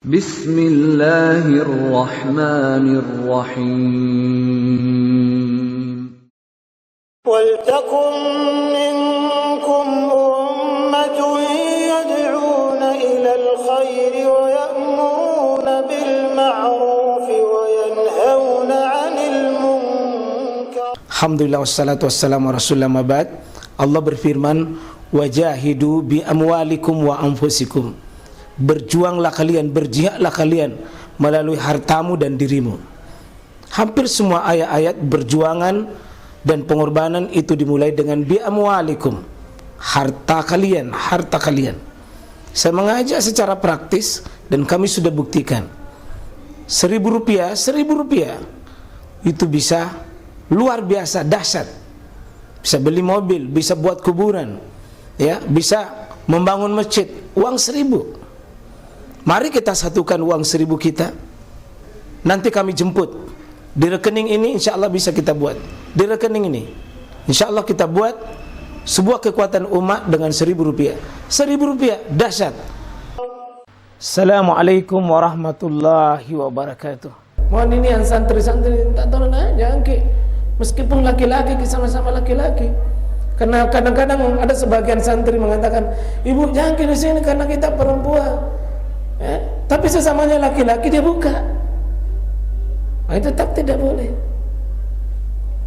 Bismillahirrahmanirrahim. وَلْتَكُنْ مِنْكُمْ أُمَّةٌ يَدْعُونَ إِلَى الْخَيْرِ وَيَأْمُرُونَ بِالْمَعْرُوفِ وَيَنْهَوْنَ عَنِ الْمُنْكَرِ. Alhamdulillah wassalatu wassalamu ala rasulillah mabad. Allah berfirman, wajahidu bi amwalikum wa anfusikum. Berjuanglah kalian, berjihadlah kalian melalui hartamu dan dirimu. Hampir semua ayat-ayat berjuangan dan pengorbanan itu dimulai dengan bi amwalikum, harta kalian, harta kalian. Saya mengajak secara praktis dan kami sudah buktikan. Rp1.000 itu bisa luar biasa dahsyat. Bisa beli mobil, bisa buat kuburan, ya, bisa membangun masjid. Uang 1.000. Mari kita satukan uang 1.000 kita. Nanti kami jemput di rekening ini, insya Allah bisa kita buat. Di rekening ini insya Allah kita buat sebuah kekuatan umat dengan Rp1.000. Rp1.000 dahsyat. Assalamualaikum warahmatullahi wabarakatuh. Mohon ini yang santri-santri tak tolong aja angki. Meskipun laki-laki, sama-sama laki-laki. Karena kadang-kadang ada sebagian santri mengatakan, ibu jangan di sini karena kita perempuan. Tapi sesamanya laki-laki dia buka. Nah, itu tetap tidak boleh.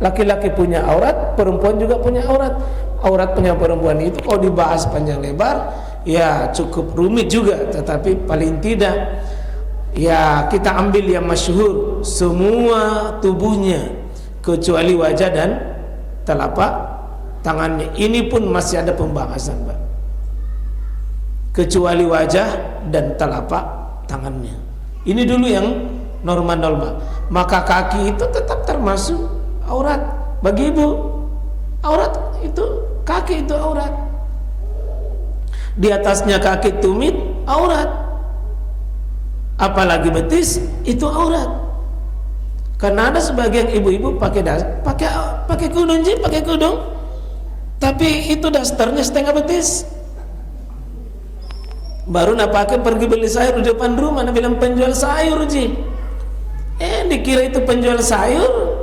Laki-laki punya aurat, perempuan juga punya aurat. Aurat punya perempuan itu kalau dibahas panjang lebar, ya cukup rumit juga. Tetapi paling tidak, ya kita ambil yang masyhur, semua tubuhnya kecuali wajah dan telapak tangannya. Ini pun masih ada pembahasan, Pak. Kecuali wajah dan telapak tangannya. Ini dulu yang norma-norma. Maka kaki itu tetap termasuk aurat bagi ibu. Aurat itu, kaki itu aurat. Di atasnya kaki tumit aurat. Apalagi betis itu aurat. Karena ada sebagian ibu-ibu pakai kudung, pakai kudung, tapi itu dasternya setengah betis. Baru nak pakai pergi beli sayur di depan rumah, nak bilang penjual sayur ji. Dikira itu penjual sayur.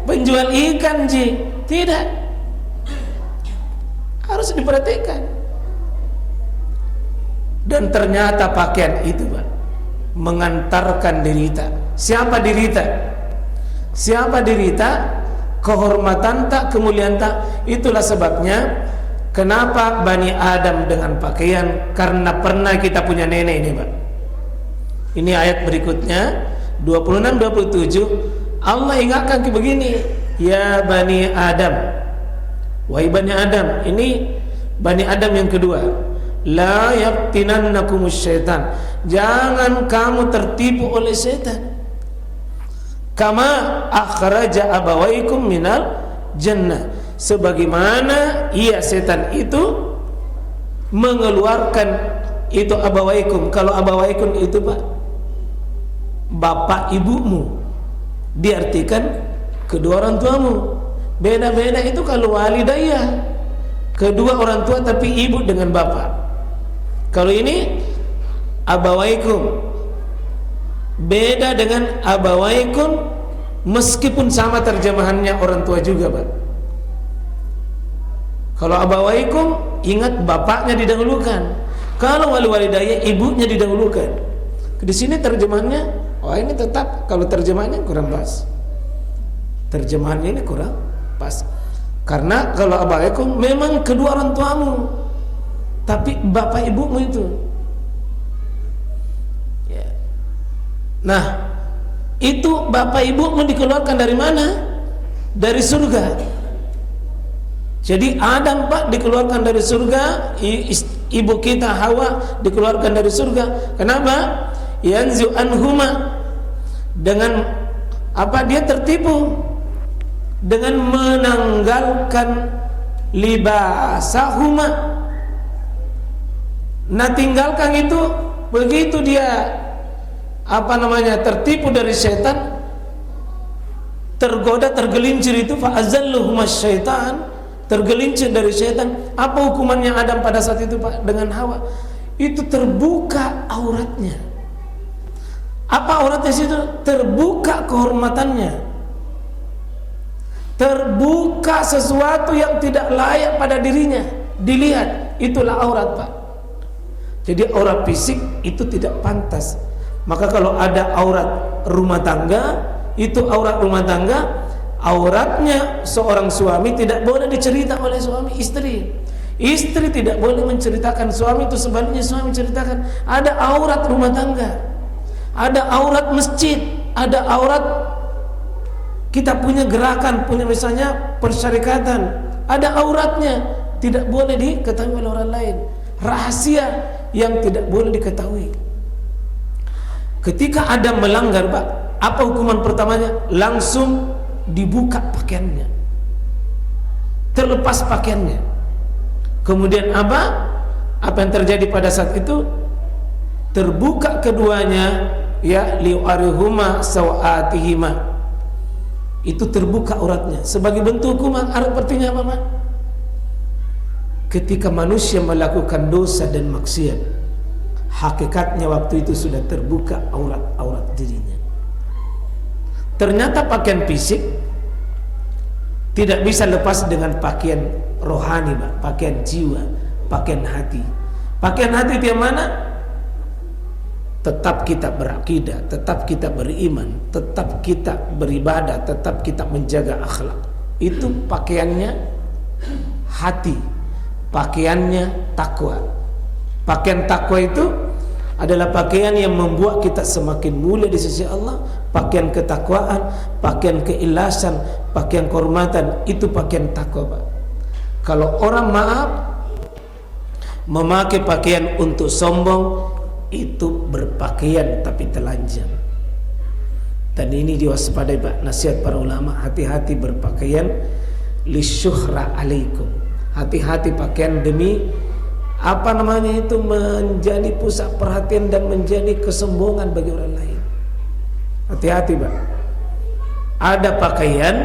Penjual ikan ji. Tidak. Harus diperhatikan. Dan ternyata pakaian itu, Pak, mengantarkan derita. Siapa derita? Siapa derita? Kehormatan tak, kemuliaan tak. Itulah sebabnya kenapa Bani Adam dengan pakaian? Karena pernah kita punya nenek ini, Pak. Ini ayat berikutnya 26-27. Allah ingatkan begini, ya Bani Adam, wahai Bani Adam. Ini Bani Adam yang kedua. La yaftinannakumus syaitan. Jangan kamu tertipu oleh setan. Kama akhraja abawaikum minal jannah. Sebagaimana setan itu mengeluarkan itu abawaikum. Kalau abawaikum itu, Pak, bapak ibumu, diartikan kedua orang tuamu. Beda-beda itu kalau walidayah, kedua orang tua tapi ibu dengan bapak. Kalau ini abawaikum, beda dengan abawaikum, meskipun sama terjemahannya orang tua juga, Pak. Kalau abawaikum, ingat bapaknya didahulukan. Kalau walidayah, ibunya didahulukan. Di sini terjemahannya, ini tetap kalau terjemahannya kurang pas. Terjemahannya ini kurang pas. Karena kalau abawaikum memang kedua orang tuamu, tapi bapak ibumu itu. Nah, itu bapak ibumu dikeluarkan dari mana? Dari surga. Jadi Adam, Pak, dikeluarkan dari surga, ibu kita Hawa dikeluarkan dari surga. Kenapa? Yanzu anhuma, dengan apa? Dia tertipu dengan menanggalkan libasahuma. Nah, tinggalkan itu, begitu dia tertipu dari setan, tergoda, tergelincir itu, fa azalluhumas syaitan, tergelincir dari setan. Apa hukumannya Adam pada saat itu Pak dengan Hawa? Itu terbuka auratnya. Apa auratnya situ? Terbuka kehormatannya. Terbuka sesuatu yang tidak layak pada dirinya dilihat. Itulah aurat Pak. Jadi aurat fisik itu tidak pantas. Maka kalau ada aurat rumah tangga, itu aurat rumah tangga, auratnya seorang suami tidak boleh dicerita oleh suami istri. Istri tidak boleh menceritakan suami, itu sebaliknya suami menceritakan. Ada aurat rumah tangga, ada aurat masjid, ada aurat kita punya gerakan, punya misalnya persyarikatan, ada auratnya, tidak boleh diketahui oleh orang lain. Rahasia yang tidak boleh diketahui. Ketika Adam melanggar Pak, apa hukuman pertamanya? Langsung dibuka pakaiannya, terlepas pakaiannya. Kemudian apa yang terjadi pada saat itu? Terbuka keduanya, ya, li'arihuma sawatihima. Itu terbuka auratnya sebagai bentuk hukuman. Artinya apa Pak? Ketika manusia melakukan dosa dan maksiat, hakikatnya waktu itu sudah terbuka aurat dirinya. Ternyata pakaian fisik tidak bisa lepas dengan pakaian rohani, Pak. Pakaian jiwa, pakaian hati. Pakaian hati itu yang mana? Tetap kita berakidah, tetap kita beriman, tetap kita beribadah, tetap kita menjaga akhlak. Itu pakaiannya hati, pakaiannya takwa. Pakaian takwa itu adalah pakaian yang membuat kita semakin mulia di sisi Allah. Pakaian ketakwaan, pakaian keikhlasan, pakaian kehormatan, itu pakaian takwa Pak. Kalau orang memakai pakaian untuk sombong, itu berpakaian tapi telanjang. Dan ini diwaspadai Pak, nasihat para ulama, hati-hati berpakaian lisyuhra alaikum. Hati-hati pakaian demi itu menjadi pusat perhatian dan menjadi kesombongan bagi orang lain. Hati-hati Pak. Ada pakaian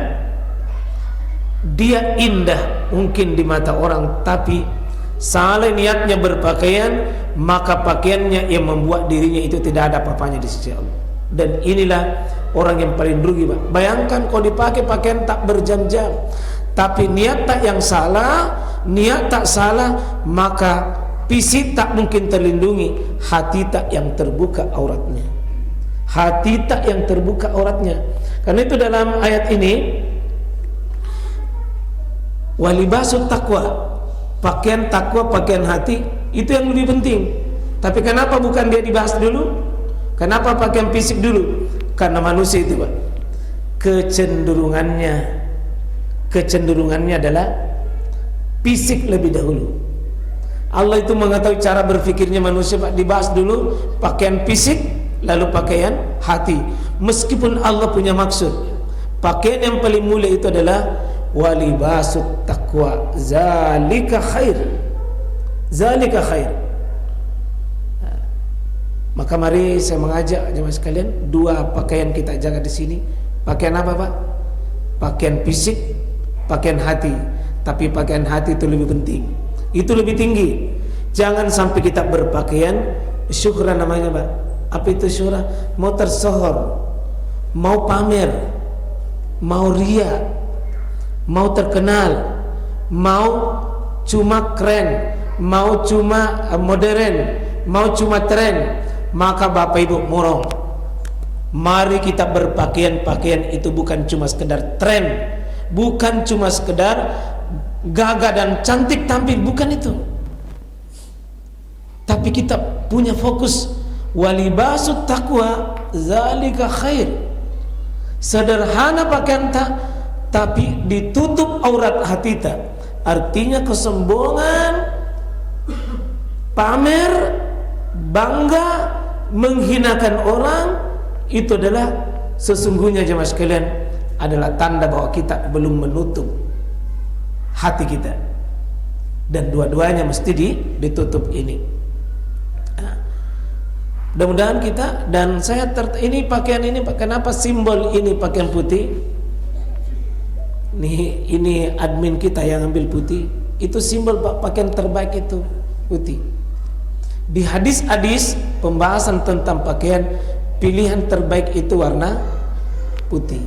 dia indah mungkin di mata orang, tapi salah niatnya berpakaian, maka pakaiannya yang membuat dirinya itu tidak ada apa-apanya di sisi Allah. Dan inilah orang yang paling rugi Pak. Bayangkan kalau dipakai pakaian tak berjam-jam, tapi niat tak yang salah, niat tak salah, maka fisik tak mungkin terlindungi, hati tak yang terbuka auratnya. Hati tak yang terbuka auratnya. Karena itu dalam ayat ini, walibasut taqwa, pakaian takwa, pakaian hati, itu yang lebih penting. Tapi kenapa bukan dia dibahas dulu? Kenapa pakaian fisik dulu? Karena manusia itu Pak, kecenderungannya adalah fisik lebih dahulu. Allah itu mengetahui cara berfikirnya manusia Pak, dibahas dulu pakaian fisik, lalu pakaian hati. Meskipun Allah punya maksud, pakaian yang paling mulia itu adalah walibasut taqwa, zalika khair, zalika khair. Maka mari saya mengajak jemaah sekalian, dua pakaian kita jaga di sini. Pakaian apa Pak? Pakaian fisik, pakaian hati. Tapi pakaian hati itu lebih penting, itu lebih tinggi. Jangan sampai kita berpakaian syuhra namanya Pak. Apa itu syuhra? Mau tersohor, mau pamer, mau ria, mau terkenal, mau cuma keren, mau cuma modern, mau cuma tren. Maka Bapak Ibu morong, mari kita berpakaian-pakaian itu bukan cuma sekedar tren, bukan cuma sekedar gagah dan cantik tampil, bukan itu. Tapi kita punya fokus, walibasut taqwa zalika khair. Sederhana pakaian tapi ditutup aurat hati tak. Artinya kesombongan, pamer, bangga, menghinakan orang, itu adalah sesungguhnya jemaah sekalian adalah tanda bahwa kita belum menutup hati kita. Dan dua-duanya mesti ditutup ini. Mudah-mudahan kita, dan saya ini pakaian ini, kenapa simbol ini pakaian putih? ini admin kita yang ambil putih, itu simbol pakaian terbaik itu putih. Di hadis-hadis pembahasan tentang pakaian, pilihan terbaik itu warna putih.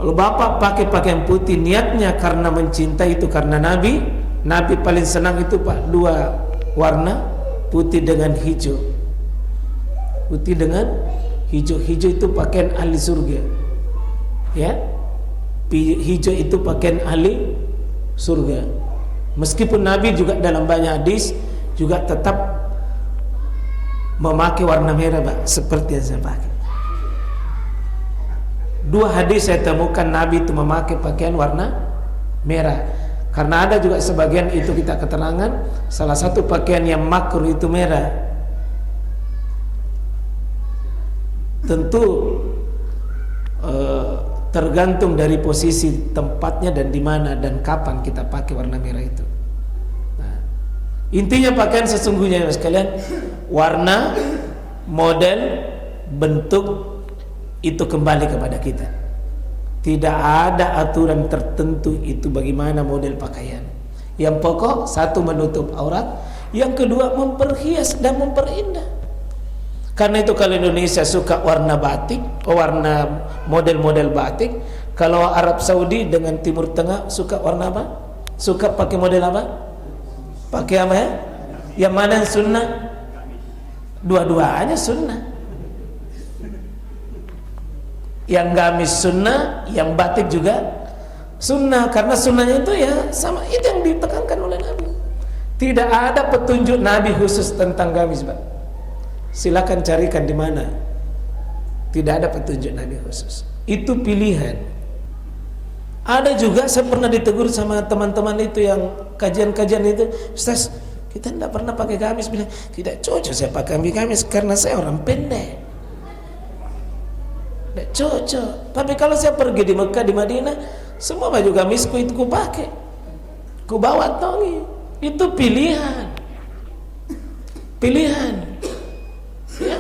Kalau bapak pakai pakaian putih niatnya karena mencintai, itu karena Nabi paling senang itu Pak, dua warna, putih dengan hijau. Putih dengan hijau. Hijau itu pakaian ahli surga, ya. Hijau itu pakaian ahli surga. Meskipun Nabi juga dalam banyak hadis juga tetap memakai warna merah, Pak, seperti yang saya pakai. Dua hadis saya temukan Nabi itu memakai pakaian warna merah. Karena ada juga sebagian itu kita keterangan, salah satu pakaian yang makruh itu merah. Tentu tergantung dari posisi tempatnya dan di mana dan kapan kita pakai warna merah itu. Nah, intinya pakaian sesungguhnya ya sekalian, warna, model, bentuk itu kembali kepada kita. Tidak ada aturan tertentu itu bagaimana model pakaian. Yang pokok, satu menutup aurat, yang kedua memperhias dan memperindah. Karena itu kalau Indonesia suka warna batik, warna model-model batik. Kalau Arab Saudi dengan Timur Tengah suka warna apa? Suka pakai model apa? Pakai apa ya? Yang mana yang sunnah? Dua-duanya sunnah. Yang gamis sunnah, yang batik juga sunnah. Karena sunnahnya itu ya sama, itu yang ditekankan oleh Nabi. Tidak ada petunjuk Nabi khusus tentang gamis, Pak. Silakan carikan di mana. Tidak ada petunjuk Nabi khusus. Itu pilihan. Ada juga saya pernah ditegur sama teman-teman itu yang kajian-kajian itu, Ustaz, kita tidak pernah pakai gamis. Bilang, tidak cocok saya pakai gamis karena saya orang pendek. Tidak cocok. Tapi kalau saya pergi di Mekah, di Madinah, semua baju gamisku itu ku pakai, ku bawa tongi. Itu pilihan. Pilihan. Ya.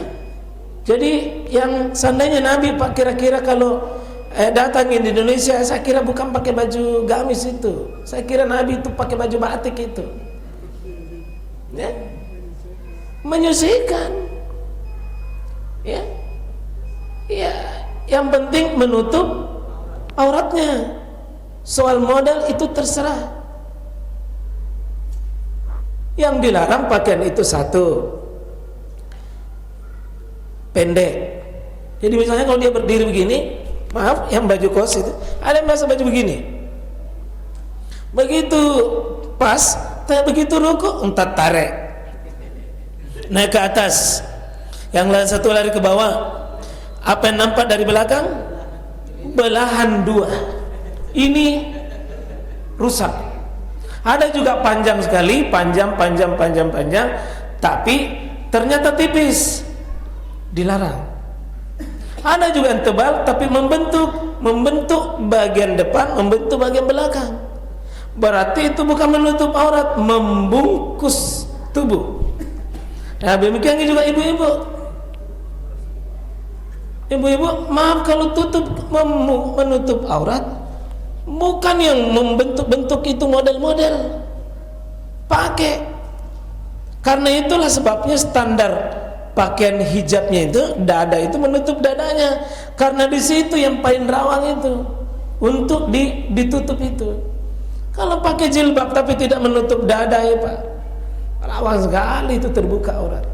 Jadi yang seandainya Nabi Pak kira-kira kalau datang di Indonesia, saya kira bukan pakai baju gamis itu. Saya kira Nabi itu pakai baju batik itu. Ya. Menyucikan. Ya. Ya, yang penting menutup auratnya. Soal model itu terserah. Yang dilarang pakaian itu satu, pendek. Jadi misalnya kalau dia berdiri begini, maaf, yang baju kos itu, ada yang biasa baju begini. Begitu pas, begitu rukuk, entar tarik, naik ke atas, yang lain satu lari ke bawah. Apa yang nampak dari belakang? Belahan dua. Ini rusak. Ada juga panjang sekali, panjang, tapi ternyata tipis. Dilarang. Ada juga yang tebal tapi membentuk bagian depan, membentuk bagian belakang. Berarti itu bukan menutup aurat, membungkus tubuh. Nah, demikian juga ibu-ibu. Ibu-ibu, maaf kalau menutup aurat, bukan yang membentuk-bentuk itu model-model. Pakai. Karena itulah sebabnya standar pakaian hijabnya itu, dada itu menutup dadanya, karena di situ yang paling rawan itu untuk ditutup itu. Kalau pakai jilbab tapi tidak menutup dada ya Pak, rawan sekali itu terbuka aurat.